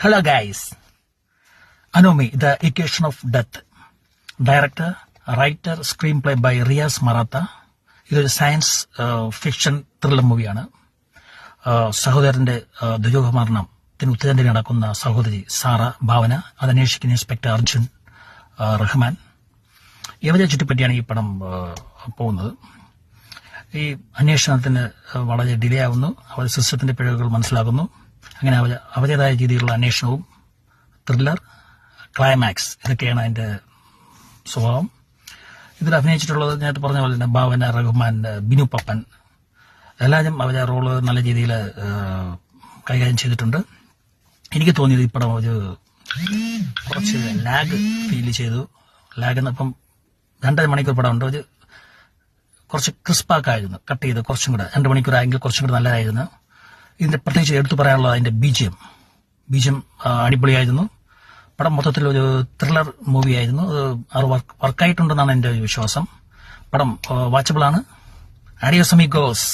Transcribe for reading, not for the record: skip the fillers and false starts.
Hello guys, Anomi, The Equation of Death. Director, writer, screenplay by Riaz Maratha. ഇതൊരു science fiction thriller മൂവിയാണ്. സഹോദരന്റെ ദുരൂഹമരണത്തിന് ഉത്തരേന്ത്യയിൽ നടക്കുന്ന സഹോദരി സാറ ഭാവന, അതന്വേഷിക്കുന്ന ഇൻസ്പെക്ടർ അർജുൻ റഹ്മാൻ, ഇവരെ ചുറ്റിപ്പറ്റിയാണ് ഈ പടം പോകുന്നത്. ഈ അന്വേഷണത്തിന് വളരെ ഡിലേ ആവുന്നു, അവർ സിസ്റ്റത്തിന്റെ പിഴവുകൾ മനസ്സിലാക്കുന്നു. അങ്ങനെ അവരുടേതായ രീതിയിലുള്ള അന്വേഷണവും ത്രില്ലർ, ക്ലൈമാക്സ്, ഇതൊക്കെയാണ് അതിന്റെ സ്വഭാവം. ഇതിൽ അഭിനയിച്ചിട്ടുള്ളത് നേരത്തെ പറഞ്ഞ പോലെ തന്നെ ഭാവന, റഹ്മാൻ, ബിനു പപ്പൻ, എല്ലാവരും അവരുടെ റോള് നല്ല രീതിയിൽ കൈകാര്യം ചെയ്തിട്ടുണ്ട്. എനിക്ക് തോന്നിയത് ഈ പടം ഒരു കുറച്ച് ലാഗ് ഫീൽ ചെയ്തു. ലാഗ് എന്നപ്പം 2.5 മണിക്കൂർ പടമുണ്ട്, ഒരു കുറച്ച് ക്രിസ്പാക്കായിരുന്നു. കട്ട് ചെയ്ത് കുറച്ചും കൂടെ 2 മണിക്കൂർ ആയെങ്കിൽ കുറച്ചും കൂടെ നല്ലതായിരുന്നു. ഇതിന്റെ പ്രത്യേകിച്ച് എടുത്തു പറയാനുള്ളത് അതിന്റെ ബീജം അടിപൊളിയായിരുന്നു. പടം മൊത്തത്തിൽ ഒരു ത്രില്ലർ മൂവിയായിരുന്നു. അത് വർക്കായിട്ടുണ്ടെന്നാണ് എന്റെ ഒരു വിശ്വാസം. പടം വാച്ചബിൾ ആണ്. Audios amigos.